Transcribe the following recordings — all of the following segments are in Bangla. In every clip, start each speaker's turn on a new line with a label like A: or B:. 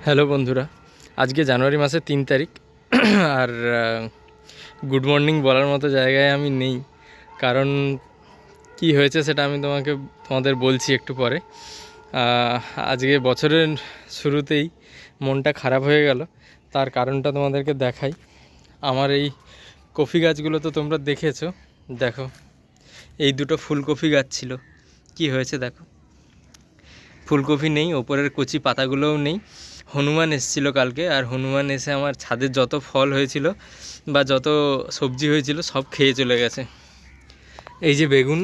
A: হ্যালো বন্ধুরা, আজকে জানুয়ারি মাসের 3 তারিখ। আর গুড মর্নিং বলার মতো জায়গায় আমি নেই, কারণ কি হয়েছে সেটা আমি তোমাদের বলছি একটু পরে। আজকে বছরের শুরুতেই মনটা খারাপ হয়ে গেল, তার কারণটা তোমাদেরকে দেখাই। আমার এই কফি গাছগুলো তো তোমরা দেখেছো, দেখো এই দুটো ফুলকপি গাছ ছিল, কি হয়েছে দেখো, ফুলকপি নেই, ওপরের কচি পাতাগুলোও নেই। হনুমান এসেছিলো কালকে, আর হনুমান এসে আমার ছাদের যত ফল হয়েছিল বা যত সবজি হয়েছিল সব খেয়ে চলে গেছে। এই যে বেগুন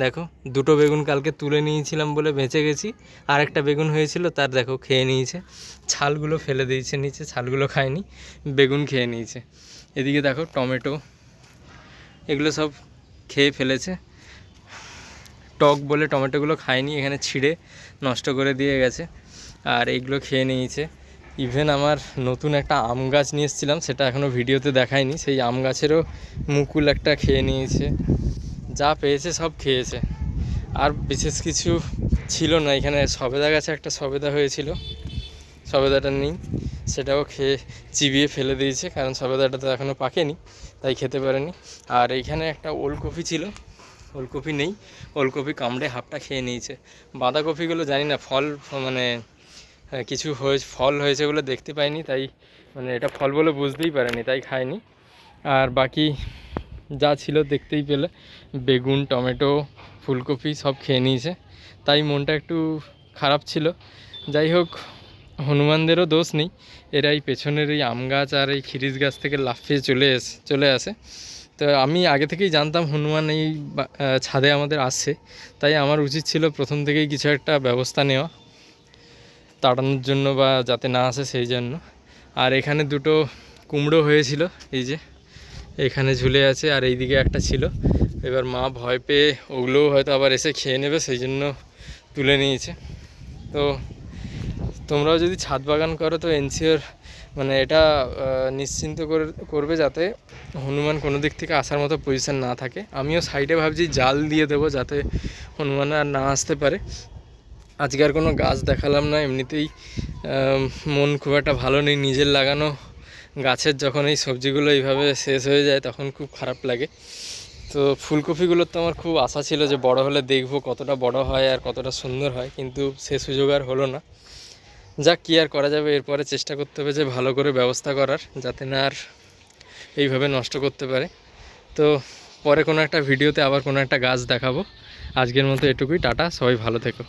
A: দেখো, দুটো বেগুন কালকে তুলে নিয়েছিলাম বলে বেঁচে গেছি, আর একটা বেগুন হয়েছিল তার দেখো খেয়ে নিয়েছে, ছালগুলো ফেলে দিয়েছে নিচে, ছালগুলো খায়নি, বেগুন খেয়ে নিয়েছে। এদিকে দেখো টমেটো, এগুলো সব খেয়ে ফেলেছে, টক বলে টমেটোগুলো খায়নি, এখানে ছিঁড়ে নষ্ট করে দিয়ে গেছে, আর এইগুলো খেয়ে নিয়েছে। ইভেন আমার নতুন একটা আম গাছ নিয়ে এসেছিলাম, সেটা এখনও ভিডিওতে দেখায়নি, সেই আম গাছেরও মুকুল একটা খেয়ে নিয়েছে, যা পেয়েছে সব খেয়েছে। আর বিশেষ কিছু ছিল না, এখানে সবেদা গাছে একটা সবেদা হয়েছিল, সবেদাটা নেই, সেটাও খেয়ে চিবিয়ে ফেলে দিয়েছে, কারণ সবেদাটা তো এখনও পাকেনি, তাই খেতে পারেনি। আর এইখানে একটা ওলকপি ছিল, ওলকপি নেই, ওলকপি কামড়ে হাফটা খেয়ে নিয়েছে। বাঁধাকপিগুলো জানি না ফল মানে কিছু ফল হয়েছে বলে দেখতে পাইনি, তাই মানে এটা ফল বলে বুঝতেই পারেনি, তাই খায়নি। আর বাকি যা ছিল দেখতেই পেলে, বেগুন, টমেটো, ফুলকপি সব খেয়ে নিয়েছে, তাই মনটা একটু খারাপ ছিল। যাই হোক, হনুমানদেরও দোষ নেই, এরাই পেছনের এই আম গাছ আর এই খিরিস গাছ থেকে লাফিয়ে চলে আসে। তো আমি আগে থেকেই জানতাম হনুমান এই ছাদে আমাদের আসছে, তাই আমার উচিত ছিল প্রথম থেকেই কিছু একটা ব্যবস্থা নেওয়া, তাড়ানোর জন্য বা যাতে না আসে সেই জন্য। আর এখানে দুটো কুমড়ো হয়েছিল, এই যে এখানে ঝুলে আছে, আর এইদিকে একটা ছিল। এবার মা ভয় পেয়ে ওগুলোও হয়তো আবার এসে খেয়ে নেবে, সেই জন্য তুলে নিয়েছে। তো তোমরাও যদি ছাদ বাগান করো তো এনশিওর মানে এটা নিশ্চিন্ত করবে যাতে হনুমান কোনো দিক থেকে আসার মতো পজিশান না থাকে। আমিও সাইডে ভাবছি জাল দিয়ে দেবো যাতে হনুমান আর না আসতে পারে। আজকে আর কোনো গাছ দেখালাম না, এমনিতেই মন খুব একটা ভালো নেই। নিজের লাগানো গাছের যখন এই সবজিগুলো এইভাবে শেষ হয়ে যায় তখন খুব খারাপ লাগে। তো ফুলকপিগুলোর তো আমার খুব আশা ছিল যে বড় হলে দেখবো কতটা বড় হয় আর কতটা সুন্দর হয়, কিন্তু সে সুযোগ আর হলো না। যাক, কী আর করা যাবে, এরপরে চেষ্টা করতে হবে যে ভালো করে ব্যবস্থা করার, যাতে না আর এইভাবে নষ্ট করতে পারে। তো পরে কোনো একটা ভিডিওতে আবার কোনো একটা গাছ দেখাবো। আজকের মতো এটুকুই, টাটা, সবাই ভালো থেকো।